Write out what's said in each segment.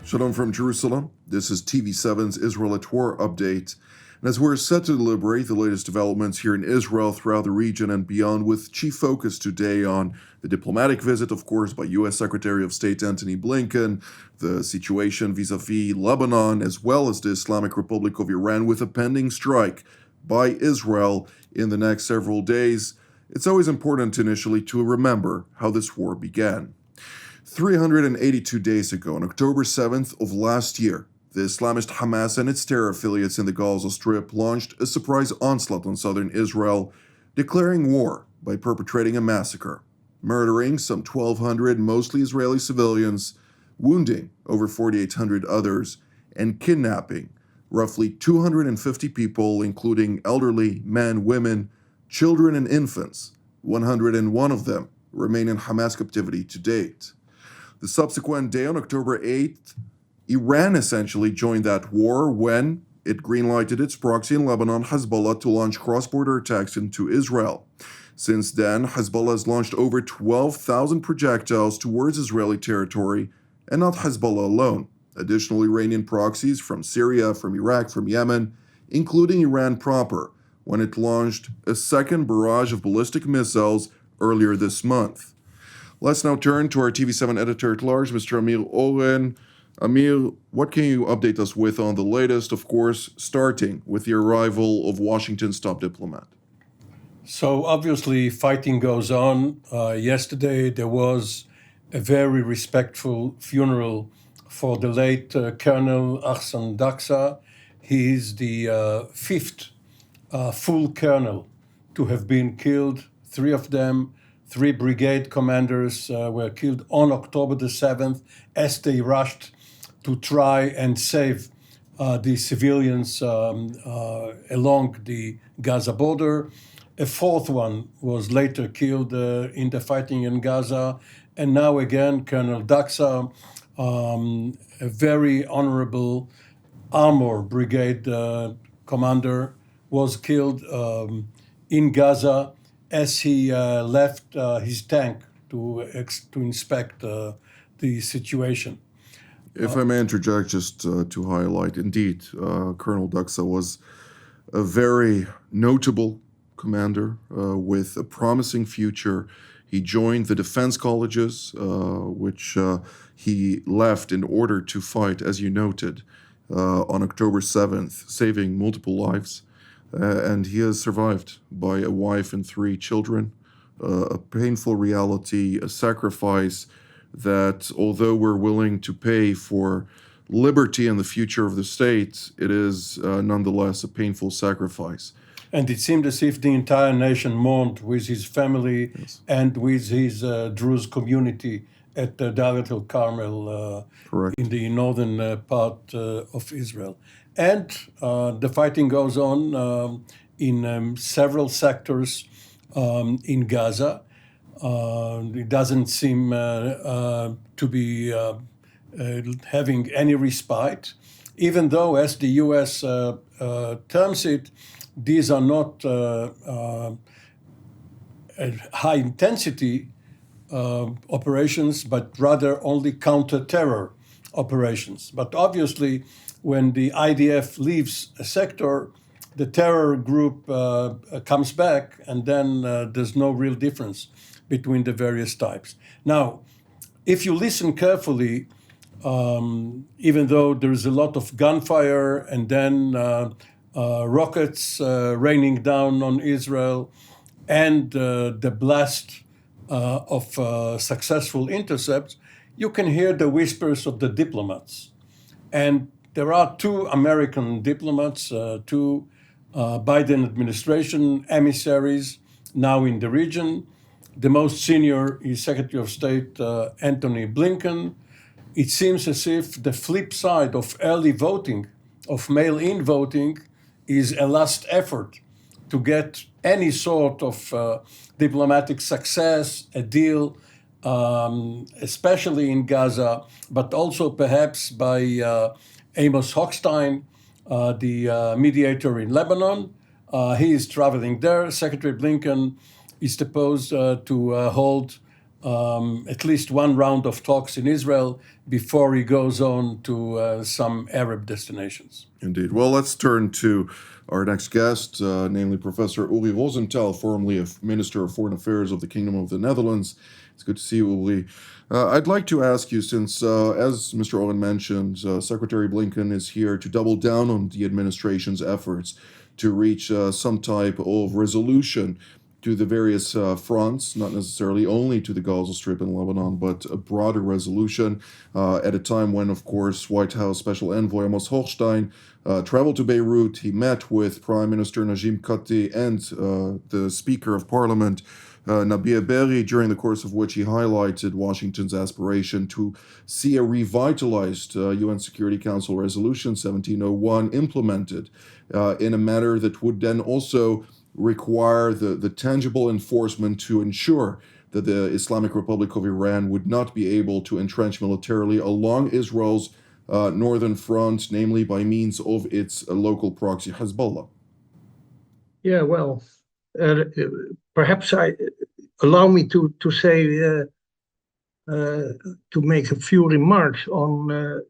Shalom from Jerusalem. This is TV7's Israel at War update. And as we're set to deliberate the latest developments here in Israel, throughout the region and beyond, with chief focus today on the diplomatic visit, of course, by U.S. Secretary of State Antony Blinken, the situation vis-a-vis Lebanon, as well as the Islamic Republic of Iran with a pending strike by Israel in the next several days, it's always important initially to remember how this war began. 382 days ago, on October 7th of last year, the Islamist Hamas and its terror affiliates in the Gaza Strip launched a surprise onslaught on southern Israel, declaring war by perpetrating a massacre, murdering some 1,200 mostly Israeli civilians, wounding over 4,800 others, and kidnapping roughly 250 people, including elderly men, women, children, and infants. 101 of them remain in Hamas captivity to date. The subsequent day, on October 8th, Iran essentially joined that war when it greenlighted its proxy in Lebanon, Hezbollah, to launch cross-border attacks into Israel. Since then, Hezbollah has launched over 12,000 projectiles towards Israeli territory, and not Hezbollah alone. Additional Iranian proxies from Syria, from Iraq, from Yemen, including Iran proper, when it launched a second barrage of ballistic missiles earlier this month. Let's now turn to our TV7 editor-at-large, Mr. Amir Oren. Amir, what can you update us with on the latest, of course, starting with the arrival of Washington's top diplomat? So obviously fighting goes on. Yesterday there was a very respectful funeral for the late Colonel Dua. He is the fifth full colonel to have been killed. Three brigade commanders were killed on October the 7th as they rushed to try and save the civilians along the Gaza border. A fourth one was later killed in the fighting in Gaza. And now again, Colonel Dua, a very honorable armor brigade commander, was killed in Gaza as he left his tank to inspect the situation. If I may interject, just to highlight, indeed, Colonel Dua was a very notable commander with a promising future. He joined the defense colleges, which he left in order to fight, as you noted, on October 7th, saving multiple lives. And he has survived by a wife and 3 children, a painful reality, a sacrifice that, although we're willing to pay for liberty and the future of the state, it is nonetheless a painful sacrifice. And it seemed as if the entire nation mourned with his family and with his Druze community at Darat el-Carmel in the northern part of Israel. And the fighting goes on in several sectors in Gaza. It doesn't seem to be having any respite, even though, as the U.S. terms it, these are not high-intensity operations, but rather only counter-terror operations. But obviously, when the IDF leaves a sector, the terror group comes back, and then there's no real difference between the various types. Now, if you listen carefully, even though there's a lot of gunfire and then rockets raining down on Israel and the blast of successful intercepts, you can hear the whispers of the diplomats. And there are 2 American diplomats, 2 Biden administration emissaries now in the region. The most senior is Secretary of State Antony Blinken. It seems as if the flip side of early voting, of mail-in voting, is a last effort to get any sort of diplomatic success, a deal, especially in Gaza, but also perhaps by Amos Hochstein, the mediator in Lebanon. He is traveling there. Secretary Blinken is supposed to hold at least one round of talks in Israel before he goes on to some Arab destinations. Indeed. Well, let's turn to our next guest, namely Professor Uwe Rosentel, formerly a Minister of Foreign Affairs of the Kingdom of the Netherlands. It's good to see you, Uwe. I'd like to ask you, since, as Mr. Owen mentioned, Secretary Blinken is here to double down on the administration's efforts to reach some type of resolution to the various fronts, not necessarily only to the Gaza Strip and Lebanon, but a broader resolution at a time when, of course, White House Special Envoy Amos Hochstein traveled to Beirut. He met with Prime Minister Najim Kati and the Speaker of Parliament, Nabih Berri, during the course of which he highlighted Washington's aspiration to see a revitalized UN Security Council Resolution 1701 implemented in a manner that would then also require the tangible enforcement to ensure that the Islamic Republic of Iran would not be able to entrench militarily along Israel's northern front, namely by means of its local proxy, Hezbollah. Yeah, well, perhaps allow me to say to make a few remarks on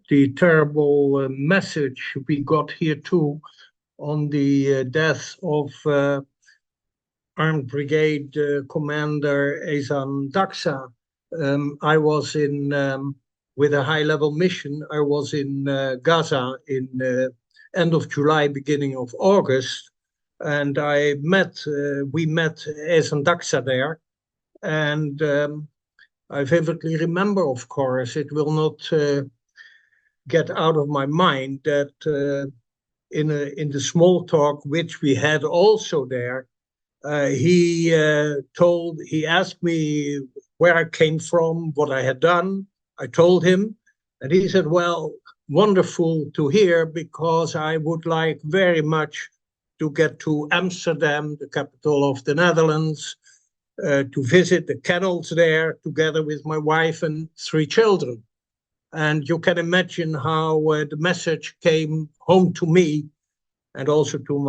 the terrible message we got here too on the death of Armed Brigade Commander Ehsan Daksa. I was with a high-level mission. I was in Gaza in end of July, beginning of August, and we met Ehsan Daksa there, and I vividly remember, of course, it will not get out of my mind that in the small talk which we had also there, he asked me where I came from, what I had done. I told him, and he said, well, wonderful to hear, because I would like very much to get to Amsterdam, the capital of the Netherlands, to visit the kennels there together with my wife and 3 children. And you can imagine how the message came home to me and also to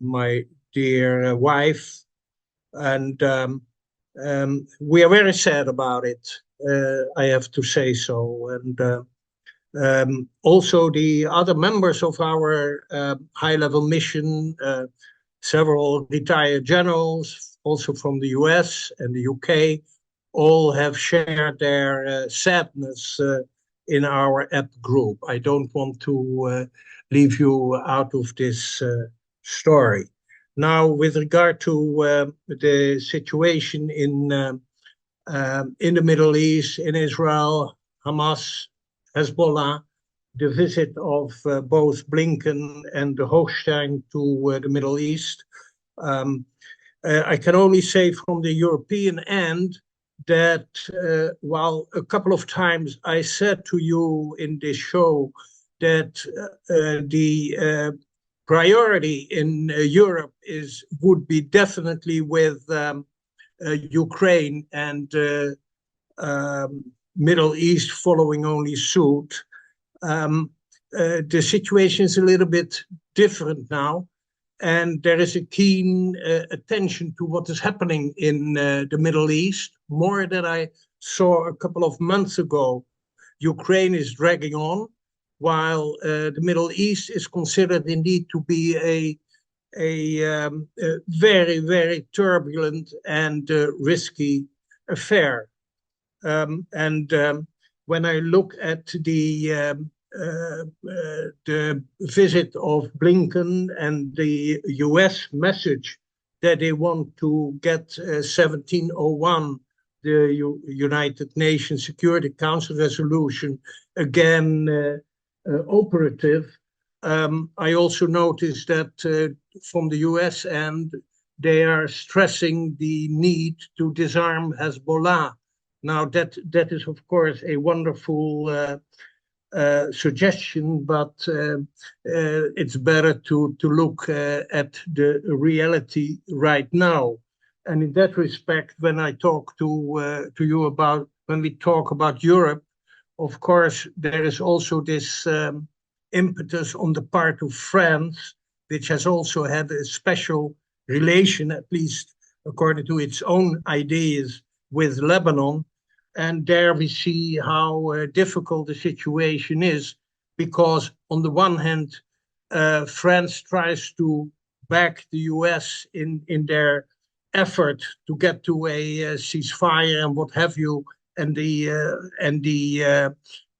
my dear wife. And we are very sad about it, I have to say so. And also the other members of our high-level mission, several retired generals, also from the US and the UK, all have shared their sadness in our app group. I don't want to leave you out of this story. Now, with regard to the situation in the Middle East, in Israel, Hamas, Hezbollah, the visit of both Blinken and the Hochstein to the Middle East, I can only say from the European end that while a couple of times I said to you in this show that the priority in Europe would be definitely with Ukraine and Middle East following only suit. The situation is a little bit different now, and there is a keen attention to what is happening in the Middle East, more than I saw a couple of months ago. Ukraine is dragging on, while the Middle East is considered indeed to be a very, very turbulent and risky affair. When I look at the visit of Blinken and the US message that they want to get 1701, the United Nations Security Council resolution, again operative, I also noticed that from the US end, they are stressing the need to disarm Hezbollah. Now, that is, of course, a wonderful suggestion, but it's better to look at the reality right now. And in that respect, when I talk to you about, when we talk about Europe, of course, there is also this impetus on the part of France, which has also had a special relation, at least according to its own ideas, with Lebanon. And there we see how difficult the situation is, because on the one hand, France tries to back the US in their effort to get to a ceasefire and what have you, and the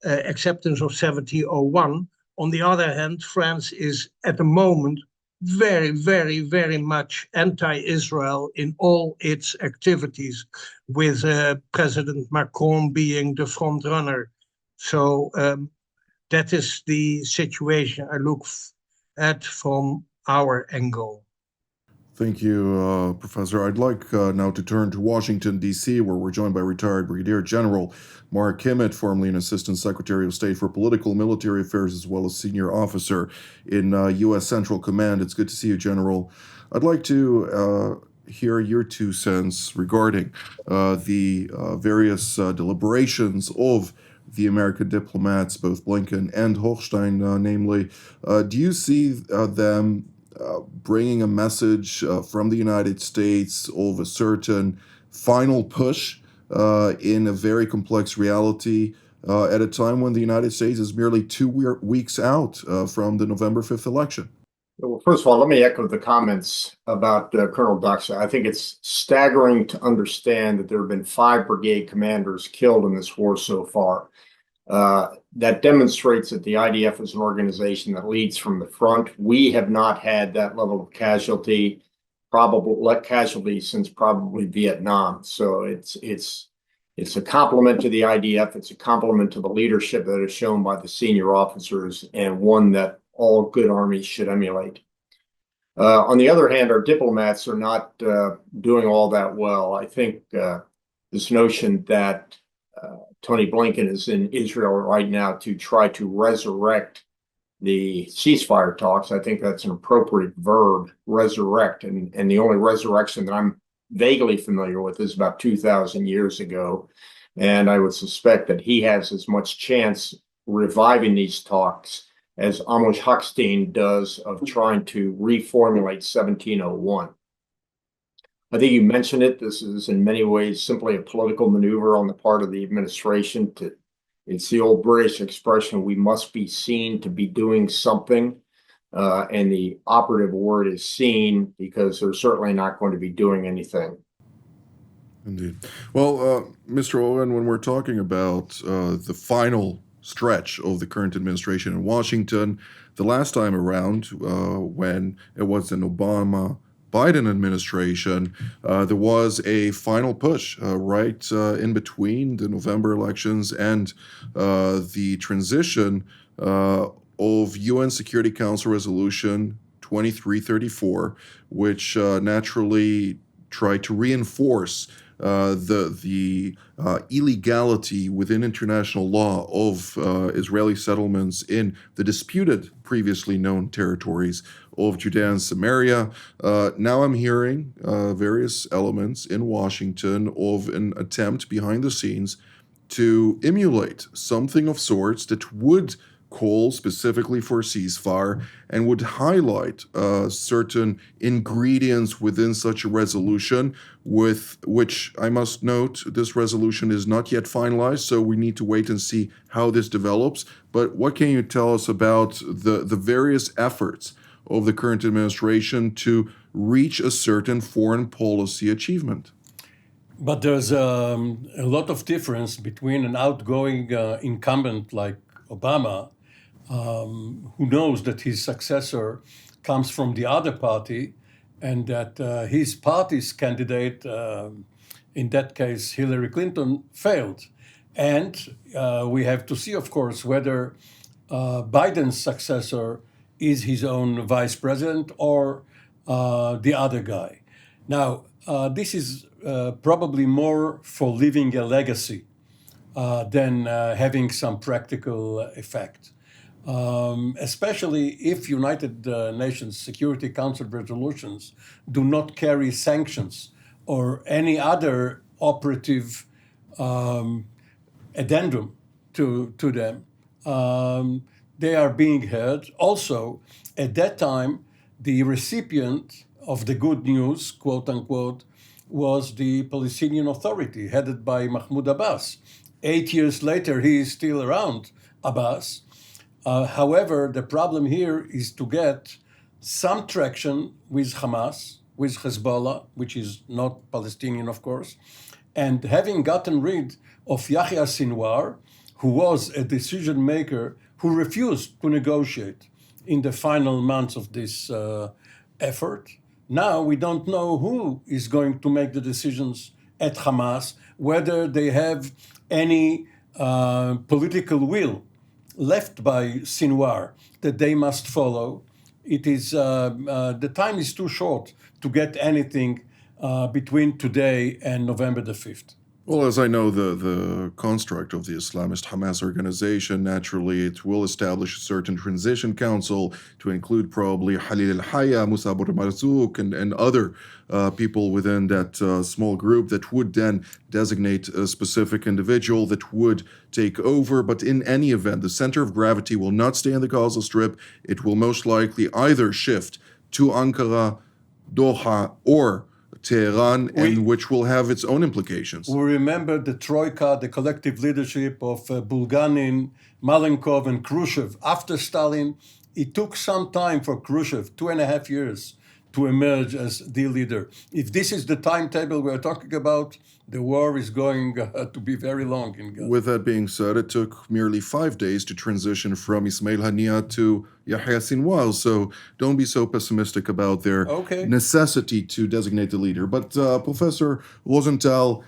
acceptance of 1701. On the other hand, France is at the moment very, very, very much anti-Israel in all its activities, with President Macron being the front runner. So that is the situation I look at from our angle. Thank you, Professor. I'd like now to turn to Washington, D.C., where we're joined by retired Brigadier General Mark Kimet, formerly an Assistant Secretary of State for Political Military Affairs, as well as Senior Officer in U.S. Central Command. It's good to see you, General. I'd like to hear your 2 cents regarding the various deliberations of the American diplomats, both Blinken and Hochstein, namely. Do you see them bringing a message from the United States of a certain final push in a very complex reality at a time when the United States is merely 2 weeks out from the November 5th election? Well, first of all, let me echo the comments about Colonel Dua. I think it's staggering to understand that there have been 5 brigade commanders killed in this war so far. That demonstrates that the IDF is an organization that leads from the front. We have not had that level of casualty since probably Vietnam. So it's a compliment to the IDF. It's a compliment to the leadership that is shown by the senior officers, and one that all good armies should emulate. On the other hand, our diplomats are not doing all that well. I think this notion that Tony Blinken is in Israel right now to try to resurrect the ceasefire talks, I think that's an appropriate verb, resurrect. And the only resurrection that I'm vaguely familiar with is about 2,000 years ago. And I would suspect that he has as much chance reviving these talks as Amos Hochstein does of trying to reformulate 1701. I think you mentioned it. This is in many ways simply a political maneuver on the part of the administration. It's the old British expression, we must be seen to be doing something. And the operative word is seen, because they're certainly not going to be doing anything. Indeed. Well, Mr. Owen, when we're talking about the final stretch of the current administration in Washington, the last time around, when it was an Obama-Biden administration, there was a final push right in between the November elections and the transition of UN Security Council Resolution 2334, which naturally tried to reinforce the illegality within international law of Israeli settlements in the disputed previously known territories of Judea and Samaria. Now I'm hearing various elements in Washington of an attempt behind the scenes to emulate something of sorts that would call specifically for a ceasefire and would highlight certain ingredients within such a resolution, with which I must note this resolution is not yet finalized, so we need to wait and see how this develops. But what can you tell us about the various efforts of the current administration to reach a certain foreign policy achievement? But there's a lot of difference between an outgoing incumbent like Obama, who knows that his successor comes from the other party, and that his party's candidate, in that case Hillary Clinton, failed. And we have to see, of course, whether Biden's successor is his own vice president or the other guy. Now, this is probably more for leaving a legacy than having some practical effect. Especially if United Nations Security Council resolutions do not carry sanctions or any other operative addendum to them. They are being heard. Also, at that time, the recipient of the good news, quote unquote, was the Palestinian Authority, headed by Mahmoud Abbas. 8 years later, he is still around, Abbas. However, the problem here is to get some traction with Hamas, with Hezbollah, which is not Palestinian, of course, and having gotten rid of Yahya Sinwar, who was a decision maker who refused to negotiate in the final months of this effort. Now we don't know who is going to make the decisions at Hamas, whether they have any political will left by Sinwar that they must follow. It is the time is too short to get anything between today and November the 5th. Well, as I know, the construct of the Islamist Hamas organization, naturally, it will establish a certain transition council to include probably Halil al-Haya, Musab al-Marzouk, and other people within that small group that would then designate a specific individual that would take over. But in any event, the center of gravity will not stay in the Gaza Strip. It will most likely either shift to Ankara, Doha, or Tehran, and which will have its own implications. We remember the Troika, the collective leadership of Bulganin, Malenkov, and Khrushchev. After Stalin, it took some time for Khrushchev, 2.5 years, to emerge as the leader. If this is the timetable we're talking about, the war is going to be very long in Gaza. With that being said, it took merely 5 days to transition from Ismail Haniyeh to Yahya Sinwar, so don't be so pessimistic about their necessity to designate the leader. But Professor Rosentel,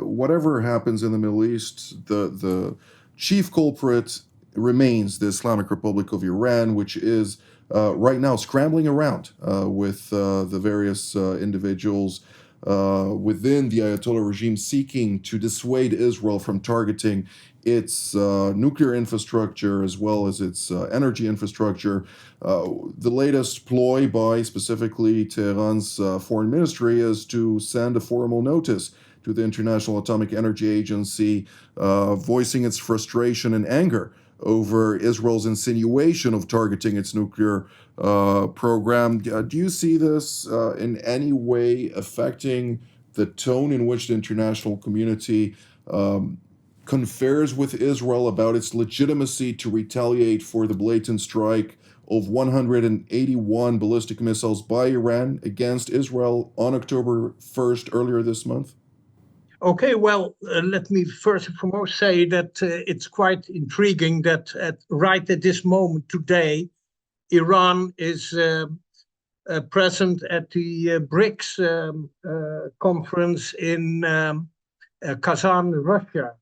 whatever happens in the Middle East, the chief culprit remains the Islamic Republic of Iran, which is right now scrambling around with the various individuals within the Ayatollah regime seeking to dissuade Israel from targeting its nuclear infrastructure as well as its energy infrastructure. The latest ploy by specifically Tehran's foreign ministry is to send a formal notice to the International Atomic Energy Agency voicing its frustration and anger over Israel's insinuation of targeting its nuclear program. Do you see this in any way affecting the tone in which the international community confers with Israel about its legitimacy to retaliate for the blatant strike of 181 ballistic missiles by Iran against Israel on October 1st, earlier this month? Okay, well, let me first and foremost say that it's quite intriguing that right at this moment today, Iran is present at the BRICS conference in Kazan, Russia.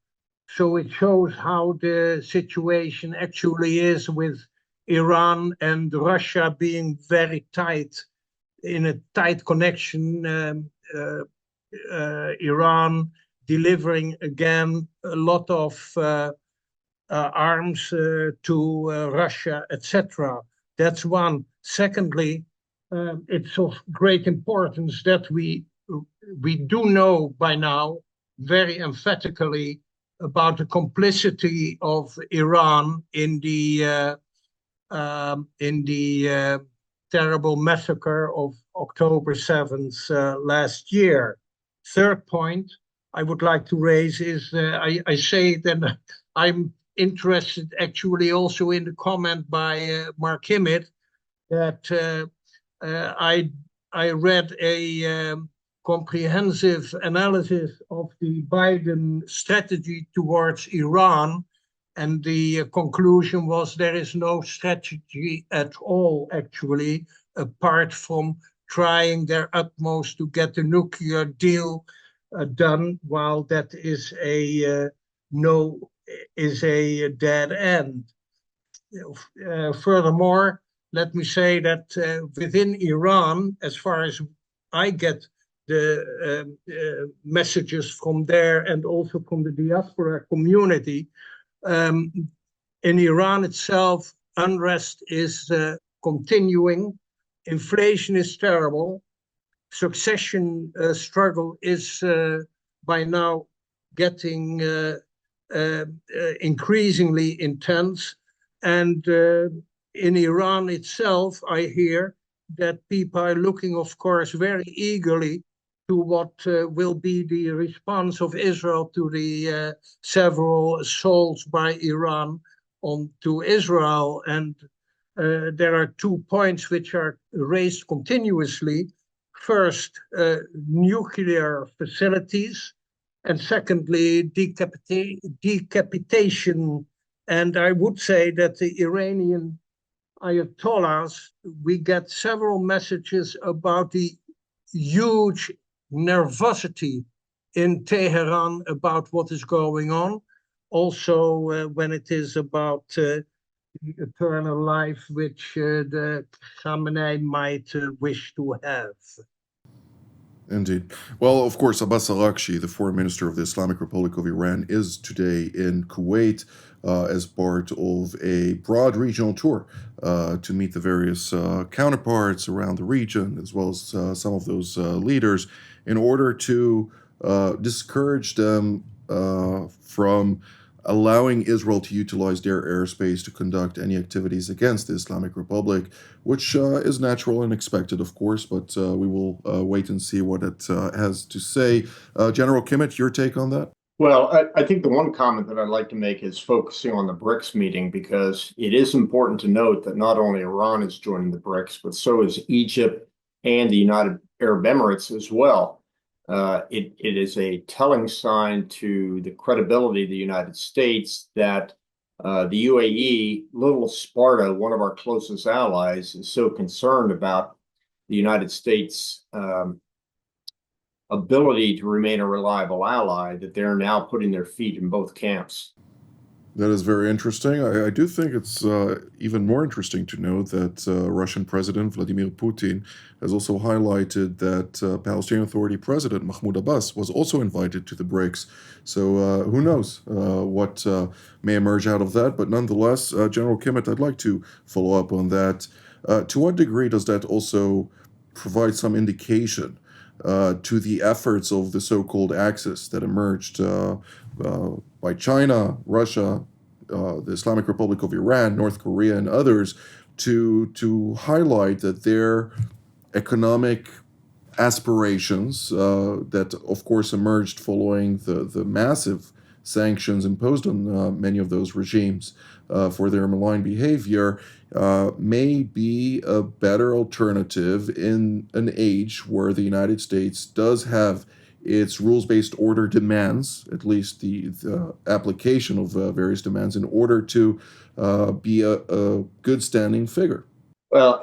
So it shows how the situation actually is with Iran and Russia being very tight, in a tight connection. Iran delivering again a lot of arms to Russia, etc. That's one. Secondly, it's of great importance that we do know by now very emphatically about the complicity of Iran in the terrible massacre of October 7th last year. Third point I would like to raise is I say that I'm interested actually also in the comment by Mark Kimet that I read a comprehensive analysis of the Biden strategy towards Iran, and the conclusion was there is no strategy at all actually, apart from trying their utmost to get the nuclear deal done, while that is a dead end. Furthermore, let me say that within Iran, as far as I get the messages from there and also from the diaspora community, in Iran itself, unrest is continuing. Inflation is terrible. Succession struggle is by now getting increasingly intense. And in Iran itself, I hear that people are looking, of course, very eagerly to what will be the response of Israel to the several assaults by Iran onto Israel. And there are 2 points which are raised continuously. First, nuclear facilities, and secondly, decapitation. And I would say that the Iranian Ayatollahs, we get several messages about the huge nervosity in Tehran about what is going on. Also, when it is about the eternal life which the Khamenei might wish to have. Indeed. Well, of course, Abbas Araghchi, the foreign minister of the Islamic Republic of Iran, is today in Kuwait as part of a broad regional tour to meet the various counterparts around the region, as well as some of those leaders, in order to discourage them from allowing Israel to utilize their airspace to conduct any activities against the Islamic Republic, which is natural and expected, of course, but we will wait and see what it has to say. General Kimet, your take on that? Well, I think the one comment that I'd like to make is focusing on the BRICS meeting, because it is important to note that not only Iran is joining the BRICS, but so is Egypt and the United Arab Emirates as well. It is a telling sign to the credibility of the United States that the UAE, little Sparta, one of our closest allies, is so concerned about the United States' ability to remain a reliable ally that they're now putting their feet in both camps. That is very interesting. I do think it's even more interesting to know that Russian President Vladimir Putin has also highlighted that Palestinian Authority President Mahmoud Abbas was also invited to the BRICS. So who knows what may emerge out of that. But nonetheless, General Kimet, I'd like to follow up on that. To what degree does that also provide some indication to the efforts of the so-called Axis that emerged by China, Russia, the Islamic Republic of Iran, North Korea, and others to highlight that their economic aspirations that, of course, emerged following the massive sanctions imposed on many of those regimes for their malign behavior may be a better alternative in an age where the United States does have its rules-based order demands, at least the application of various demands, in order to be a good standing figure. Well,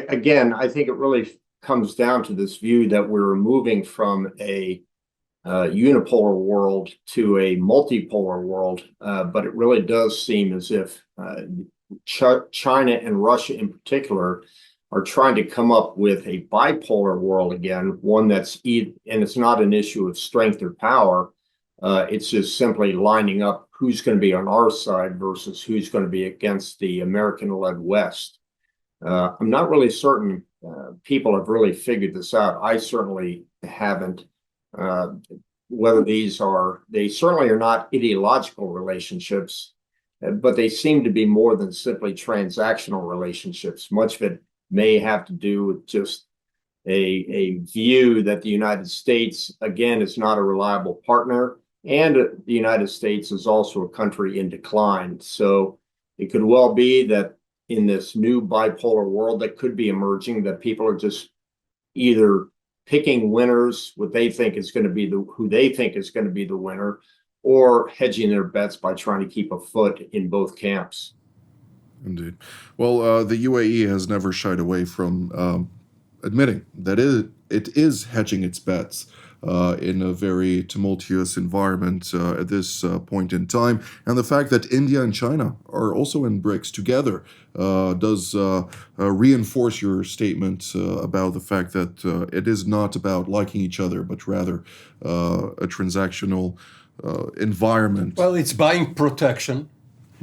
again, I think it really comes down to this view that we're moving from a unipolar world to a multipolar world, but it really does seem as if China and Russia in particular are trying to come up with a bipolar world again, one that's, and it's not an issue of strength or power, it's just simply lining up who's going to be on our side versus who's going to be against the American-led West. I'm not really certain people have really figured this out. I certainly haven't. Whether they certainly are not ideological relationships, but they seem to be more than simply transactional relationships. Much of it may have to do with just a view that the United States, again, is not a reliable partner, and the United States is also a country in decline. So it could well be that in this new bipolar world that could be emerging, that people are just either picking winners, what they think is going to be who they think is going to be the winner, or hedging their bets by trying to keep a foot in both camps. Indeed. Well, the UAE has never shied away from admitting that it is hedging its bets in a very tumultuous environment at this point in time. And the fact that India and China are also in BRICS together does reinforce your statement about the fact that it is not about liking each other, but rather a transactional environment. Well, it's buying protection.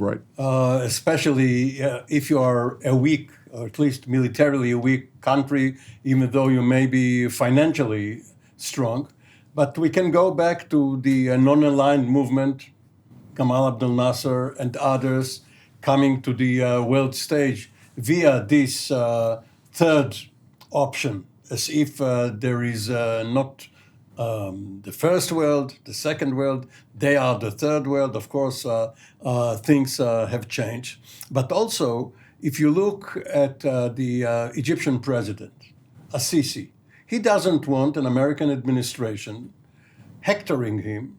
Right. Especially if you are a weak, or at least militarily a weak country, even though you may be financially strong. But we can go back to the non-aligned movement, Gamal Abdel Nasser and others coming to the world stage via this third option, as if there is not the first world, the second world, they are the third world. Of course, things have changed. But also, if you look at the Egyptian president, Sisi, he doesn't want an American administration hectoring him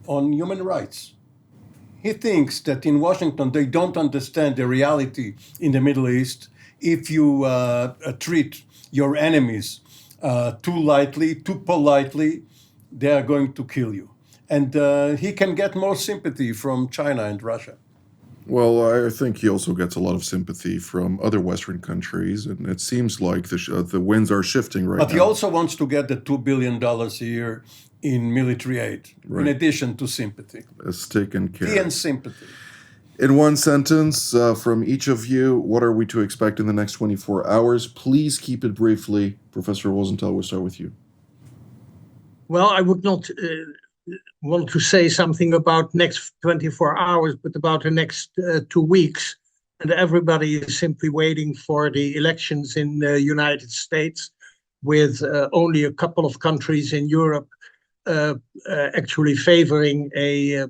on human rights. He thinks that in Washington, they don't understand the reality in the Middle East. If you treat your enemies too lightly, too politely, they are going to kill you. And he can get more sympathy from China and Russia. Well, I think he also gets a lot of sympathy from other Western countries, and it seems like the winds are shifting right now. But he also wants to get the $2 billion a year in military aid, in addition to sympathy. It's taken care. He and sympathy. In one sentence, from each of you, what are we to expect in the next 24 hours? Please keep it briefly. Professor Rosentel, we'll start with you. Well, I would not want to say something about next 24 hours, but about the next 2 weeks. And everybody is simply waiting for the elections in the United States, with only a couple of countries in Europe actually favoring a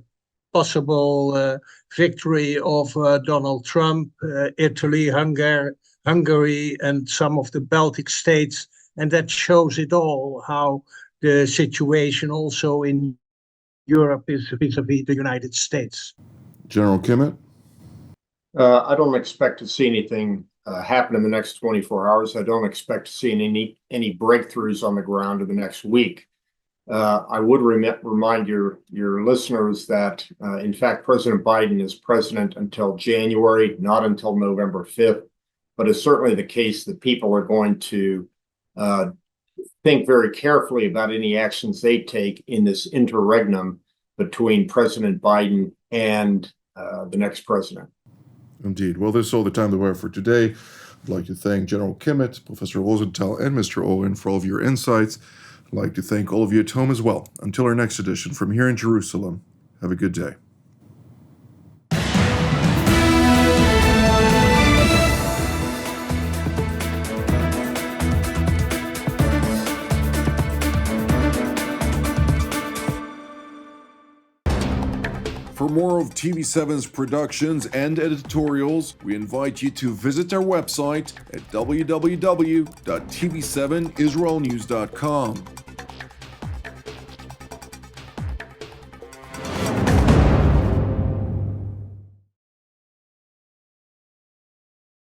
possible victory of Donald Trump, Italy, Hungary, and some of the Baltic states. And that shows it all, how the situation also in Europe is vis-a-vis the United States. General Kimet? I don't expect to see anything happen in the next 24 hours. I don't expect to see any breakthroughs on the ground in the next week. I would remind your listeners that, in fact, President Biden is president until January, not until November 5th. But it's certainly the case that people are going to think very carefully about any actions they take in this interregnum between President Biden and the next president. Indeed. Well, this is all the time that we have for today. I'd like to thank General Kimet, Professor Rosentel, and Mr. Owen for all of your insights. I'd like to thank all of you at home as well. Until our next edition from here in Jerusalem, have a good day. For more of TV7's productions and editorials, we invite you to visit our website at www.tv7israelnews.com.